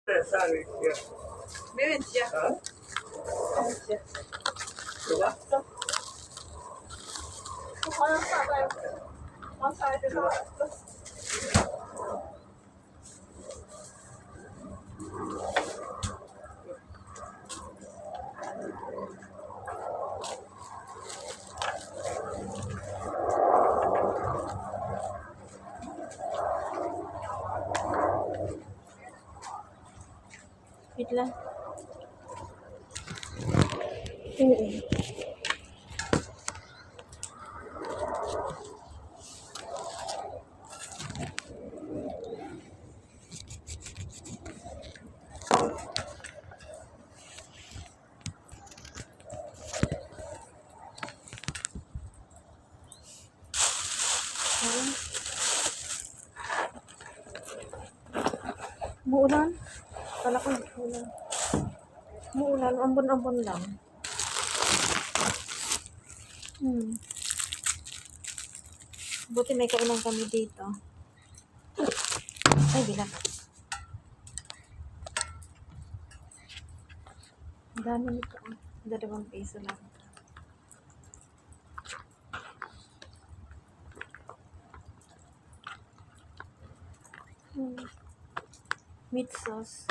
Meron siya. Meron siya. Diba? Wait lang. Oo. Muulan. Kala ko umuulan. Umuulan. Ambon-ambon lang. Buti may kainan kami dito. Ay, bilang. Ang dami nito. 2 piso lang. Meat sauce.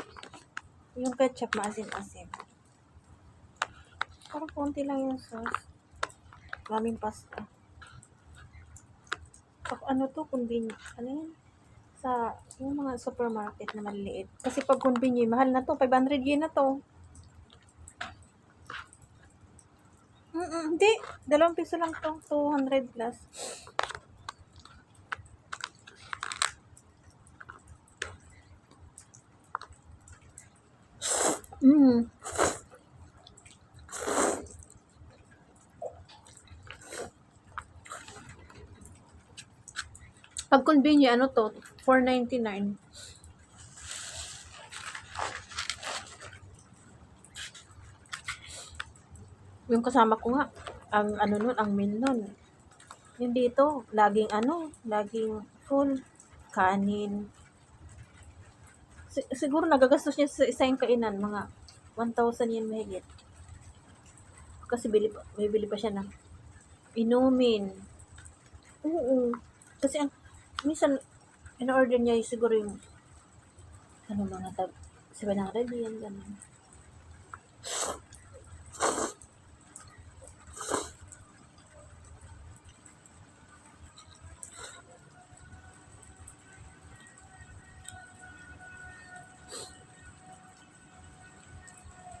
Yung ketchup maasim-asim. Parang konti lang yung sauce. Maraming pasta. Ano to? Convenient. Ano yan? Sa yung mga supermarket na maliliit. Kasi pag convenient, mahal na to. 500 yen na to. Hindi. 2 piso lang to. 200 plus. Pag convenient, ano to? 4.99. Yung kasama ko nga, ang ano nun, ang meal nun. Yung dito, laging full kanin. Siguro nagagastos niya sa isang kainan, mga 1,000 yen mahigit. Kasi bibili pa siya ng inumin. Oo. Kasi minsan, in-order niya siguro yung, mga 700 yen, ganun.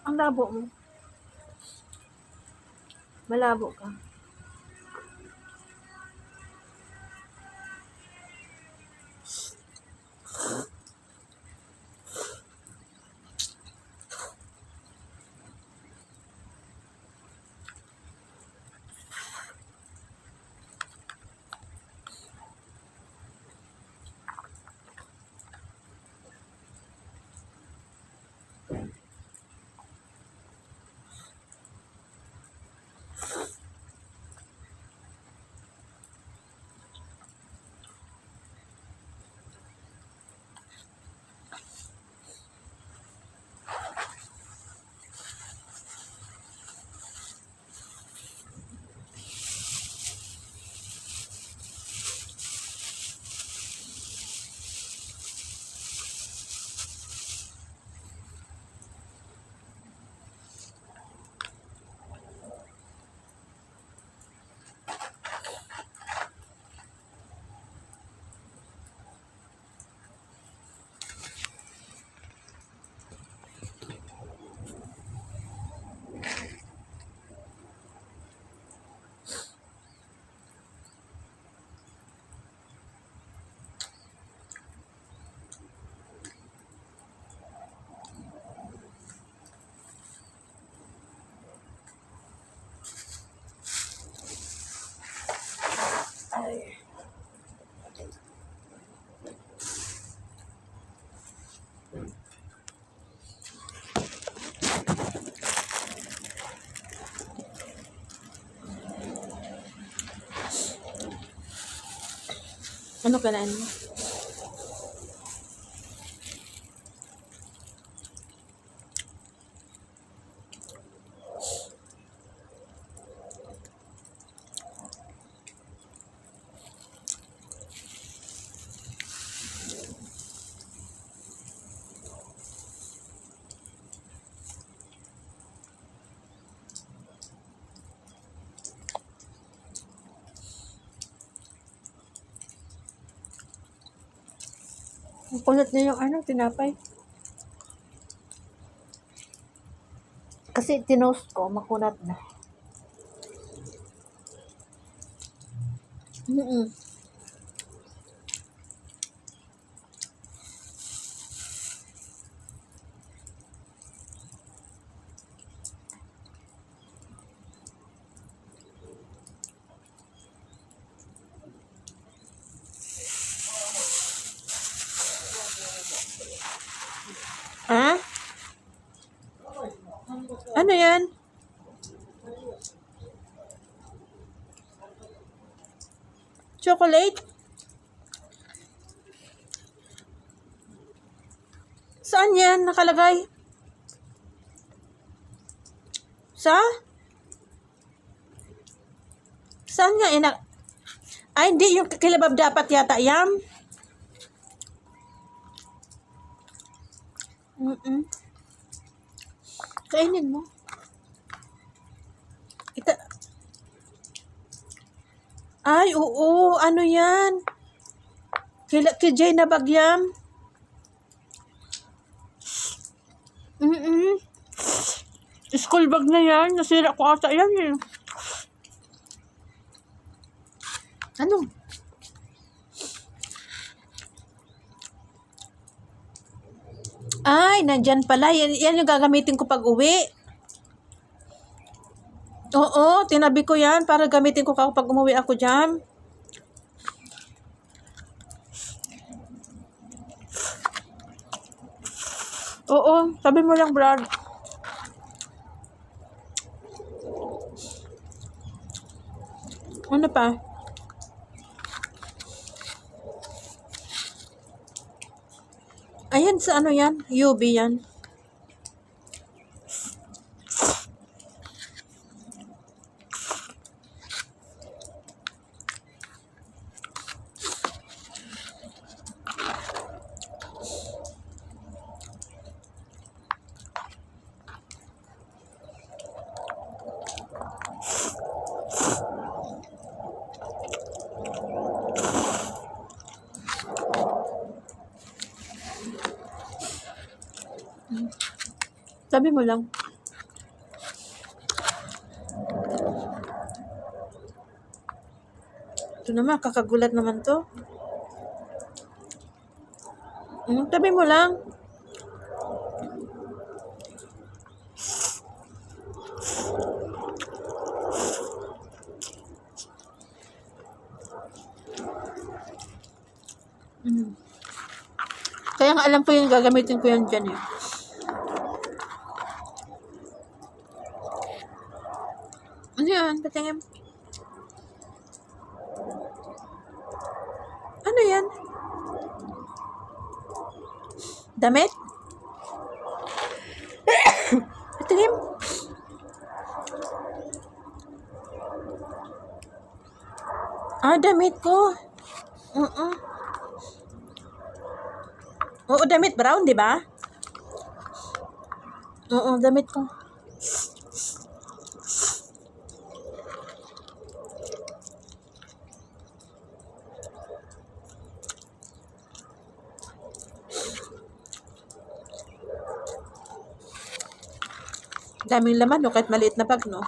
Ang labo mo. Malabo ka. Ay. Ano kailangan mo? Ang kulit niya yung tinapay. Kasi tinost ko, makunat na. Mm-mm. Ha? Ano yan? Chocolate? Saan yan nakalagay? Saan nga Ay, hindi. Yung kilabab dapat yata yan. Kainin mo. Ay, oo. Ano yan? Kijay na bagyam. School bag na yan. Nasira ko ata yan eh. Ano? Ay, nandyan pala. Yan yung gagamitin ko pag uwi. Oo, tinabi ko yan para gamitin ko kapag umuwi ako dyan. Oo, sabi mo lang, Brad. Ano pa? Ayan, sa ano yan? UB yan. Sabi mo lang. Ito naman, kakagulat naman to. Sabi mo lang. Kaya nga alam ko yung gagamitin ko yan dyan eh. Ano yan? Patingin. Ano yan? Damit? Patingin. Damit ko. Oo, damit brown, di ba? Oo, damit ko. Daming laman, no? Kahit maliit na bag, no?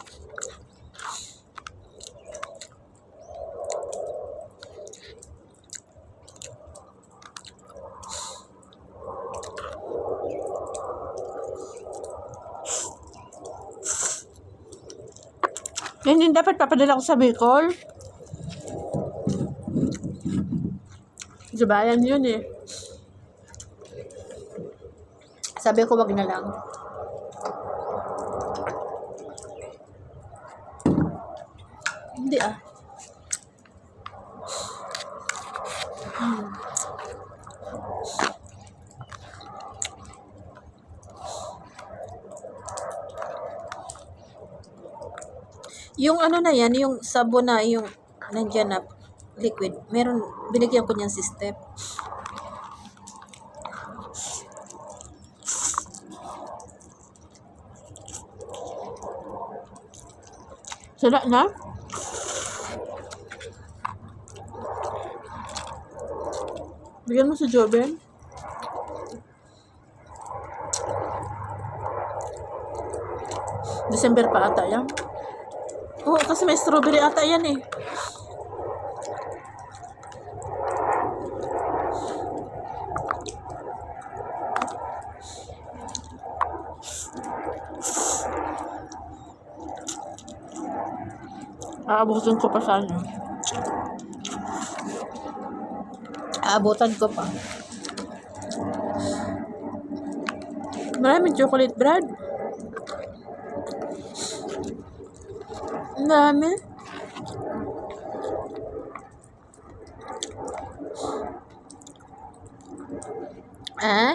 Hindi dapat papadala ko sa Bicol. Sabayan yun eh. Sabi ko wag na lang. Hindi ah. Yung ano na yan, yung sabon na, yung nandyan na liquid. Meron, binigyan ko niyan si Steph. Sala na? Bigyan mo si Joben. December pa ata yan. Oo, kasi may strawberry ata yan eh. Aabutin ko pa sana. Aabutan ko pa. Maraming chocolate bread. Ang dami. Ah?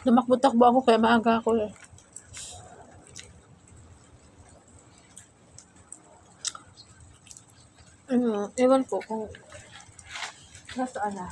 Lumakbo-takbo ako kaya maaga ako eh. Ewan ko kung nasaan na.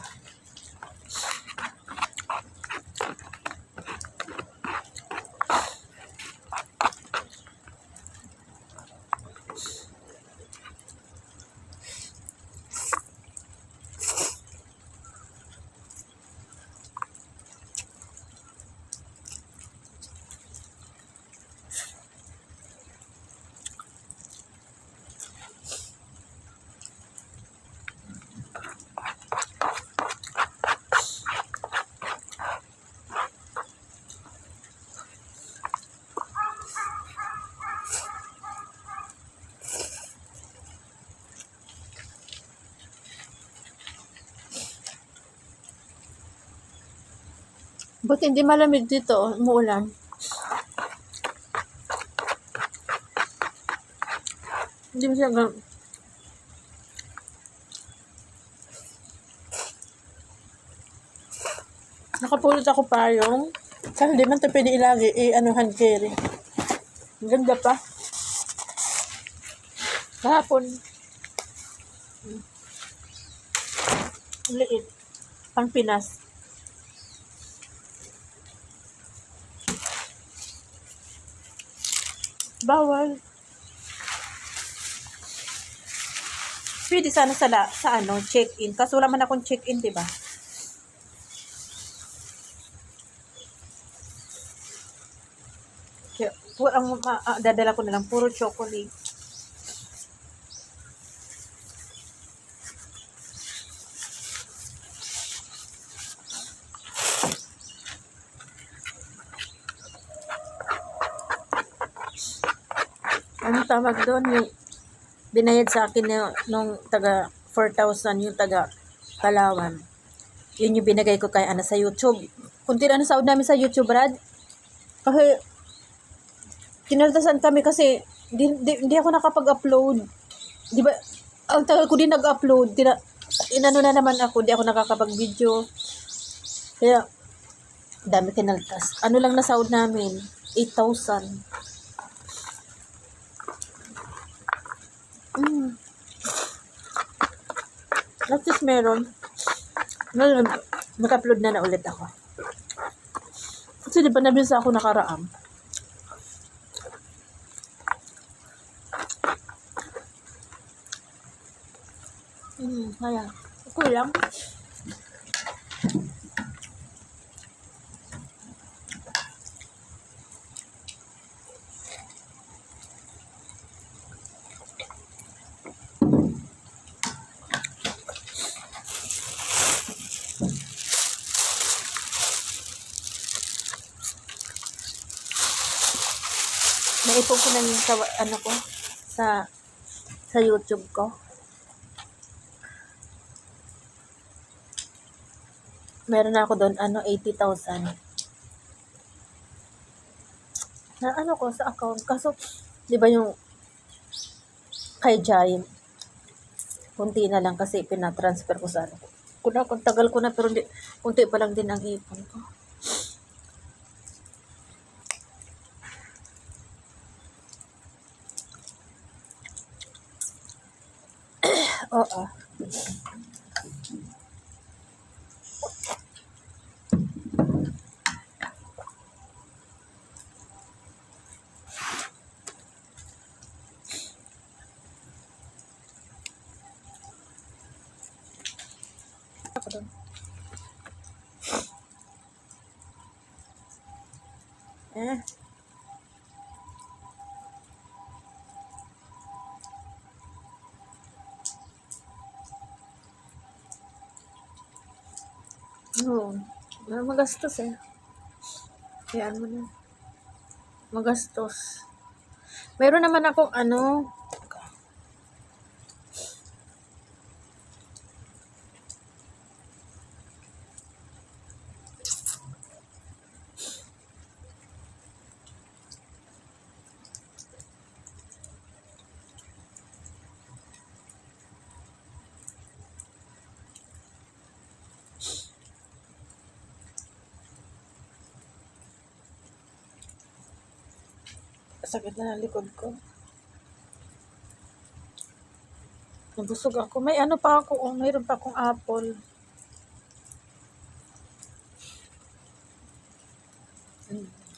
Buti hindi malamig dito, umuulan. Hindi masyadong nakapulot ako payong. Kasi hindi man ito pwede ilagi, hand carry. Ang ganda pa. Kahapon. Ang liit. Pang Pinas. Bawal. Pwede sana sa check-in. Kaso wala man akong check-in, diba? Kaya, ang dadala ko na lang, puro chocolate. Ano tawag doon? Yung binayad sa akin nung taga 4,000, yung taga Palawan. Yun yung binagay ko kay sa YouTube. Kunti na sahod namin sa YouTube, Brad. Kasi kinaltasan kami kasi hindi ako nakapag-upload. Di ba? Ang tagal ko din nag-upload. Inano na naman ako, di ako nakakapag-video. Kaya dami kinaltas. Ano lang na sahod namin? 8,000. At least meron. Ngayon, mag-upload na ulit ako. Kasi di ba nabisa ako nakaraan? Kaya, okay lang. iPhone ko na yun sa, ano ko, sa YouTube ko. Meron na ako doon, 80,000. Na ano ko sa account. Kaso, di ba yung kay Jai, kunti na lang kasi pinatransfer ko sa ano. Kung tagal ko na, pero kunti pa lang din ang ipon ko. Oo. Ako doon. Oo. Magastos eh. Kaya mo na. Magastos. Meron naman akong sakit na ng likod ko. Nabusog ako. May ano pa ako. Mayroon pa akong apple.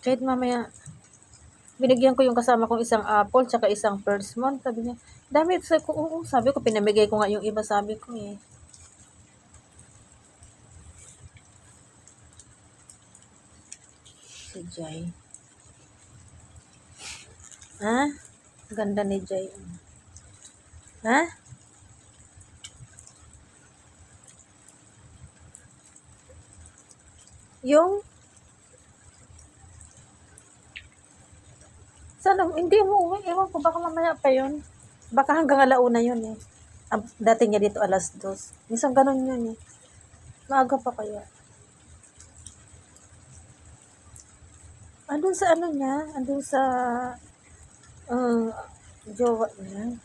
Kahit mamaya, binigyan ko yung kasama kong isang apple tsaka isang first month. Sabi niya, dami. Sabi ko, oo. Sabi ko, pinamigay ko nga yung iba, sabi ko eh. Si Jai. Ha? Ganda ni Jai. Ha? Yung? Sana, hindi mo uwi. Ewan ko, baka mamaya pa yun. Baka hanggang alauna yun eh. Dati niya dito 2:00. Minsan ganun yun eh. Maaga pa kaya. Andun sa ano niya, andun sa jowa niya.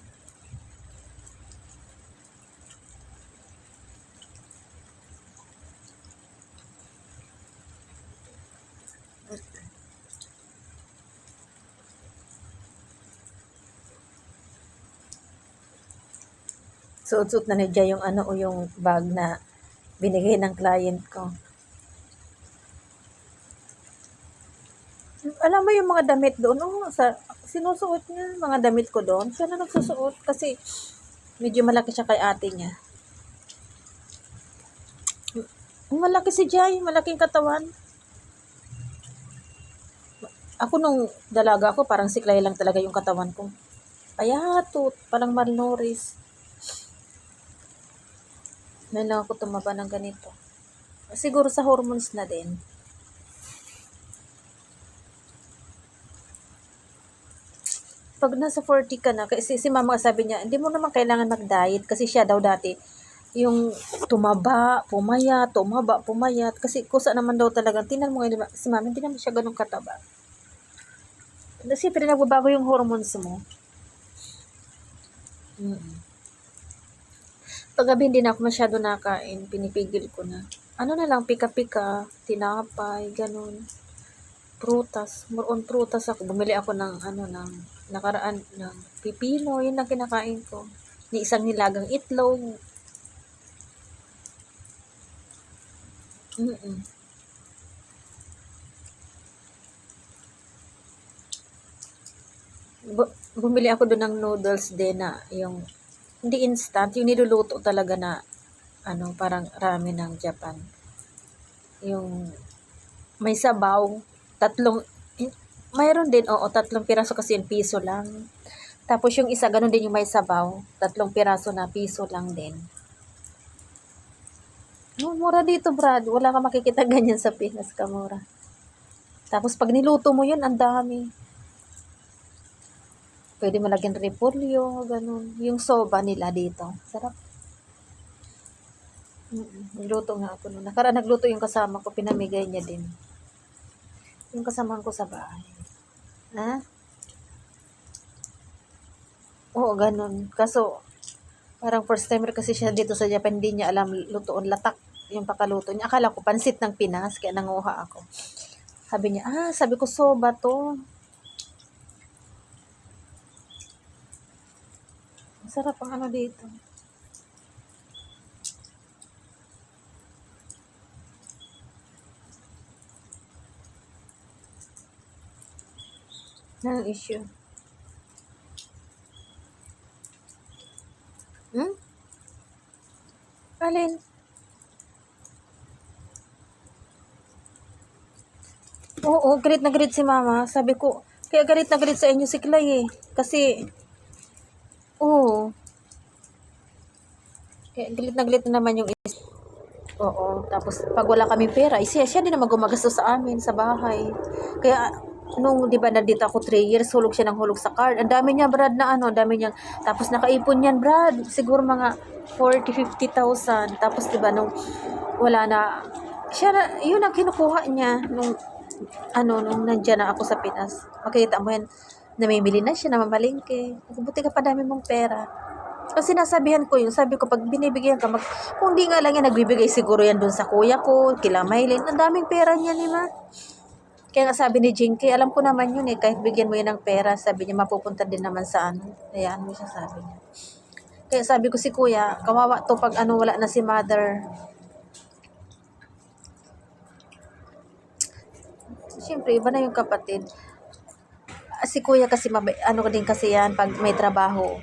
Suot-suot na ni Jai yung o yung bag na binigay ng client ko. Alam mo yung mga damit doon, sinusuot niya, mga damit ko doon. Siya na nagsusuot kasi medyo malaki siya kay ate niya. Malaki si Jai, malaking katawan. Ako nung dalaga ako, parang siklay lang talaga yung katawan ko. Payatot, parang malnourished. Ngayon lang ako tumaba ng ganito. Siguro sa hormones na din. Pag nasa 40 ka na, kasi si mama sabi niya, hindi mo naman kailangan mag-diet kasi siya daw dati, yung tumaba, pumayat. Kasi kusa naman daw talaga. Tingnan mo ngayon, si mama, hindi naman siya ganun kataba. Kasi nagbabago yung hormones mo. Paggabi hindi na ako masyado nakain, pinipigil ko na. Ano na lang, pika-pika, tinapay, ganun. Prutas, more on prutas ako. Bumili ako ng nakaraan ng pipino, yun ang kinakain ko. Ni isang nilagang itlog. Bumili ako doon ng noodles din na yung hindi instant, yung niluluto talaga na parang ramen ng Japan. Yung may sabaw, mayroon din, 3 piraso kasi yung piso lang. Tapos yung isa, ganun din yung may sabaw, 3 piraso na piso lang din. Mura dito, Brad. Wala ka makikita ganyan sa Pinas, kamura. Tapos pag niluto mo yun, ang dami. Pwede mo lagyan repolyo, ganun. Yung soba nila dito. Sarap. Nagluto nga ako noon. Nagluto yung kasama ko, pinamigay niya din. Yung kasamahan ko sa bahay. Ha? Oo, ganun. Kaso, parang first timer kasi siya dito sa Japan, hindi niya alam lutoon, latak yung pakaluto niya. Akala ko pansit ng Pinas, kaya nanguha ako. Sabi niya, sabi ko soba to. Masarap ang ano dito. Anong issue? Alin? Oo, galit na galit si mama. Sabi ko, kaya galit na galit sa inyo si Clay eh. Kasi, oo. Kaya galit na galit na naman yung Oo, tapos pag wala kaming pera, siya din naman gumagastos sa amin, sa bahay. Kaya, nung, di ba, nandito ako 3 years, hulog siya ng hulog sa card. Ang dami niya, Brad, na ano, dami niya. Tapos nakaipon yan, Brad, siguro mga 40,000, 50,000. Tapos, di ba, nung wala na, siya na, yun ang kinukuha niya, nung nandyan na ako sa Pinas. Makikita mo yan, namimili na siya, namamalingke. Buti ka pa dami mong pera. Kasi nasabihan ko yun, sabi ko, pag binibigyan ka, kung di nga lang yan, nagbibigay siguro yan dun sa kuya ko, kila Maylin, ang daming pera niya ni Ma. Kaya nga sabi ni Jinky, alam ko naman yun eh, kahit bigyan mo yun ng pera, sabi niya, mapupunta din naman sa ano. Hayaan mo siya, sabi niya. Kaya sabi ko si kuya, kawawa to pag wala na si mother. Siyempre, iba na yung kapatid. Si kuya kasi, din kasi yan, pag may trabaho,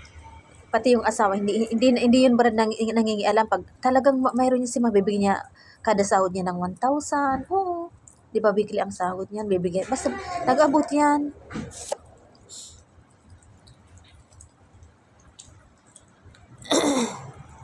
pati yung asawa, hindi yun ba nangingialam pag talagang mayroon niya mabibigyan niya kada sahod niya ng 1,000. Oo. Di ba weekly ang sahod niyan, bibigyan. Basta nag-abot yan.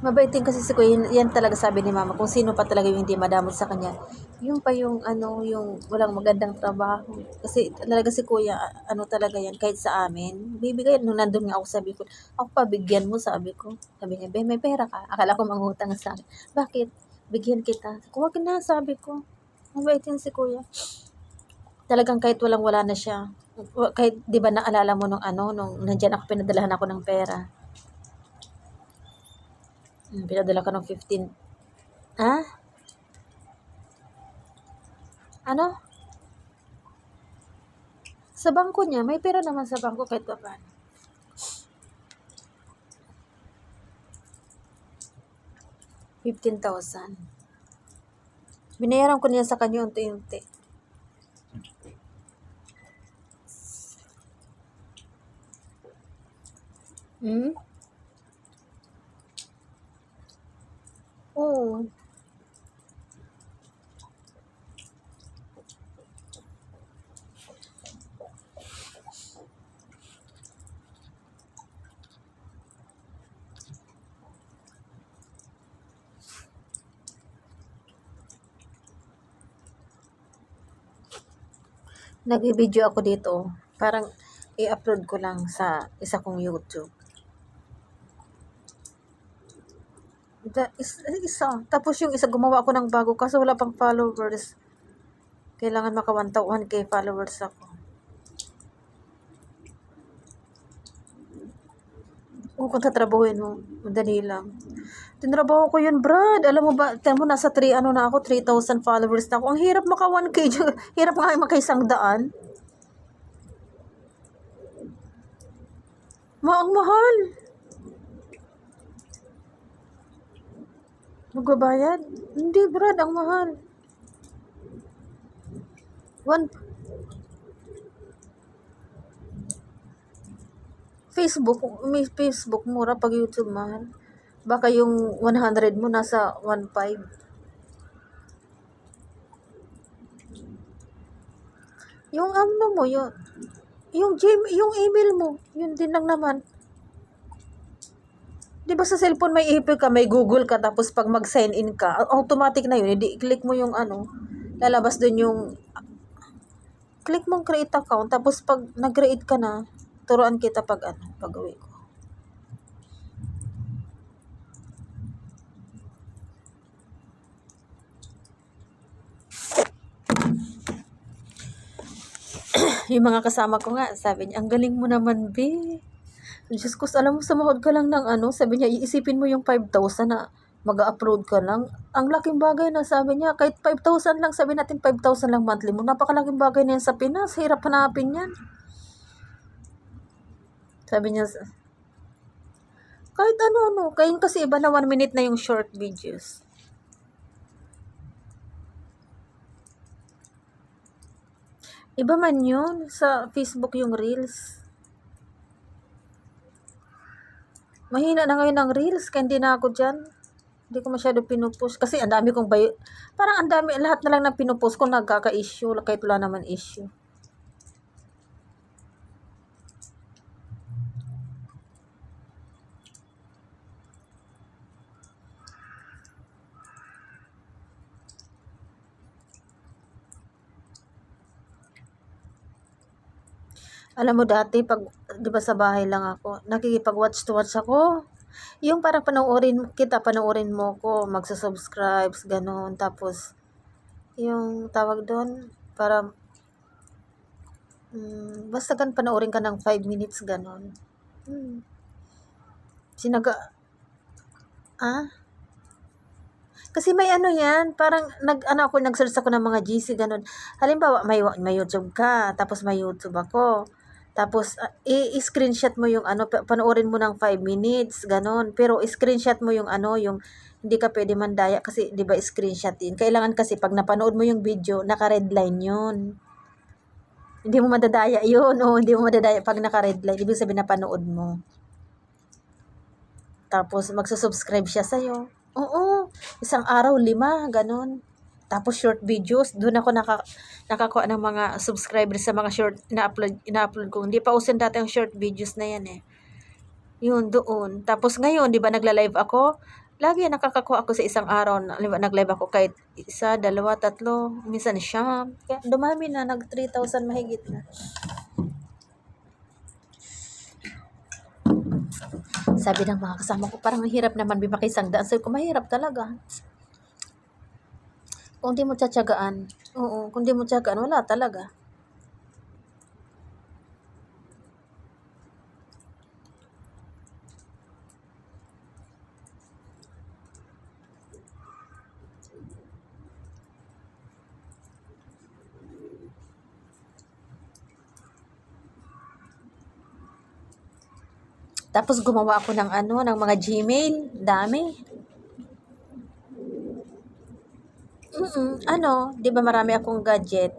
Mabait din kasi si Kuya, yan talaga sabi ni Mama, kung sino pa talaga yung hindi madamot sa kanya. Yung pa yung yung walang magandang trabaho. Kasi talaga si Kuya, talaga yan, kahit sa amin. Bibigay, nung nandun nga ako, sabi ko, ako pa, bigyan mo, sabi ko. Sabi niya, may pera ka. Akala ko mangutang sa akin. Bakit? Bigyan kita. Huwag na, sabi ko. Mabait yan si Kuya. Talagang kahit wala na siya. Kahit, di ba naalala mo nung nandyan ako, pinadalahan ako ng pera. Pinadala ka ng 15. Ha? Ano? Sa bangko niya, may pera naman sa bangko kahit pa paano. $15,000. Binayaran ko niya sa kanya unti-unti. Oo. Nag-video ako dito. Parang i-upload ko lang sa isa kong YouTube. Isa. Tapos yung isa, gumawa ako ng bago kasi wala pang followers. Kailangan maka 1K followers ako. Kung tatrabahuin mo, madali lang. Tinrabaho ko yun, Brad. Alam mo ba, tiyan mo, nasa 3,000 followers na ako. Ang hirap maka 1K. Hirap nga maka 100. Ang mahal. Magbabayad? Hindi, Brad, ang mahal. May Facebook mura, pag YouTube mahal. Baka yung 100 mo nasa 1.5. Yung mo, yung email mo, yun din lang naman. Di ba sa cellphone may email ka, may Google ka, tapos pag mag-sign in ka, automatic na yun. Hindi, click mo yung lalabas dun yung, click mong create account, tapos pag nag-create ka na, turuan kita pag pag-uwi ko. Yung mga kasama ko nga, sabi niya, ang galing mo naman, be. Diyos ko, alam mo, sumahod ka lang ng sabi niya, iisipin mo yung 5,000 na mag-upload ka lang. Ang laking bagay na, sabi niya, kahit 5,000 lang, sabi natin 5,000 lang monthly mo, napakalaking bagay na yan sa Pinas, hirap hanapin yan. Sabi niya, kahit kaya kasi iba na 1 minute na yung short videos. Iba man yun, sa Facebook yung Reels. Mahina na ngayon ang Reels, kaya hindi na ako dyan. Hindi ko masyado pinupost. Kasi ang dami kong parang ang dami, lahat na lang na pinupost ko nagkaka-issue, kahit wala naman issue. Alam mo dati, pag, di ba sa bahay lang ako, nakikipag-watch to watch ako. Yung para panoorin mo ko, magsusubscribe, ganun. Tapos, yung tawag doon, para, basta panoorin ka ng 5 minutes, ganun. Sinaga, kasi may yan, parang nag-search ako ng mga GC, ganun. Halimbawa, may YouTube ka, tapos may YouTube ako. Tapos, i-screenshot mo yung panoorin mo ng 5 minutes, ganun. Pero, screenshot mo yung yung hindi ka pwede mandaya kasi, di ba, screenshot din. Kailangan kasi, pag napanood mo yung video, naka-redline yun. Hindi mo madadaya yun, hindi mo madadaya pag naka-redline. Ibig sabihin, napanood mo. Tapos, magsusubscribe siya sa'yo. Oo, isang araw 5, ganun. Tapos short videos, doon ako nakakuha ng mga subscribers sa mga short ina-upload ko. Hindi pa uso dati ang short videos na yan eh. Yun, doon. Tapos ngayon, di ba nagla-live ako? Lagi nakakakuha ako sa isang araw. Nag-live ako kahit 1, 2, 3, minsan 9. Kaya dumami na, nag 3,000 mahigit na. Sabi ng mga kasama ko, parang hirap naman bimaki isang daan. Sabi ko, mahirap talaga. Kung di mo tsatsagaan, kung di mo tsatsagaan, wala talaga. Tapos gumawa ako ng ng mga Gmail, dami. Di ba marami akong gadget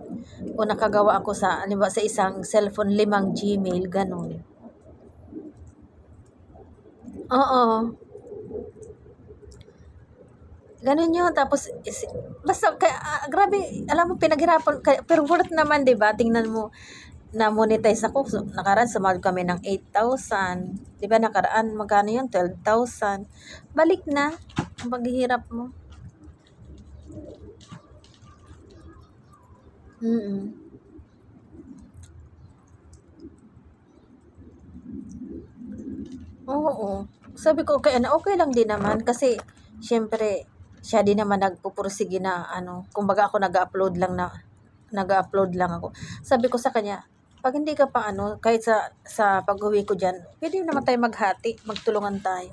o nakagawa ako sa isang cellphone 5 Gmail, ganun. Oo. Ganun yun. Tapos, basta, grabe, alam mo, pinaghirapan, pero worth naman, di ba? Tingnan mo, na-monetize ako. So, nakaraan, sumahod kami ng 8,000. Di ba, nakaraan, magkano yun? 12,000. Balik na, ang paghihirap mo. Oo. Sabi ko, okay lang din naman kasi, syempre, siya din naman nagpupursige na kumbaga ako nag-upload lang ako. Sabi ko sa kanya, pag hindi ka pa kahit sa pag-uwi ko diyan, pwede naman tayo maghati, magtulungan tayo.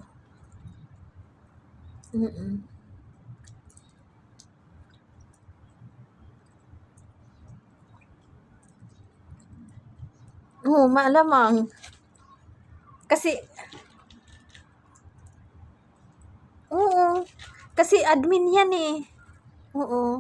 Oo, malamang. Kasi, oo. Kasi admin yan eh. Oo.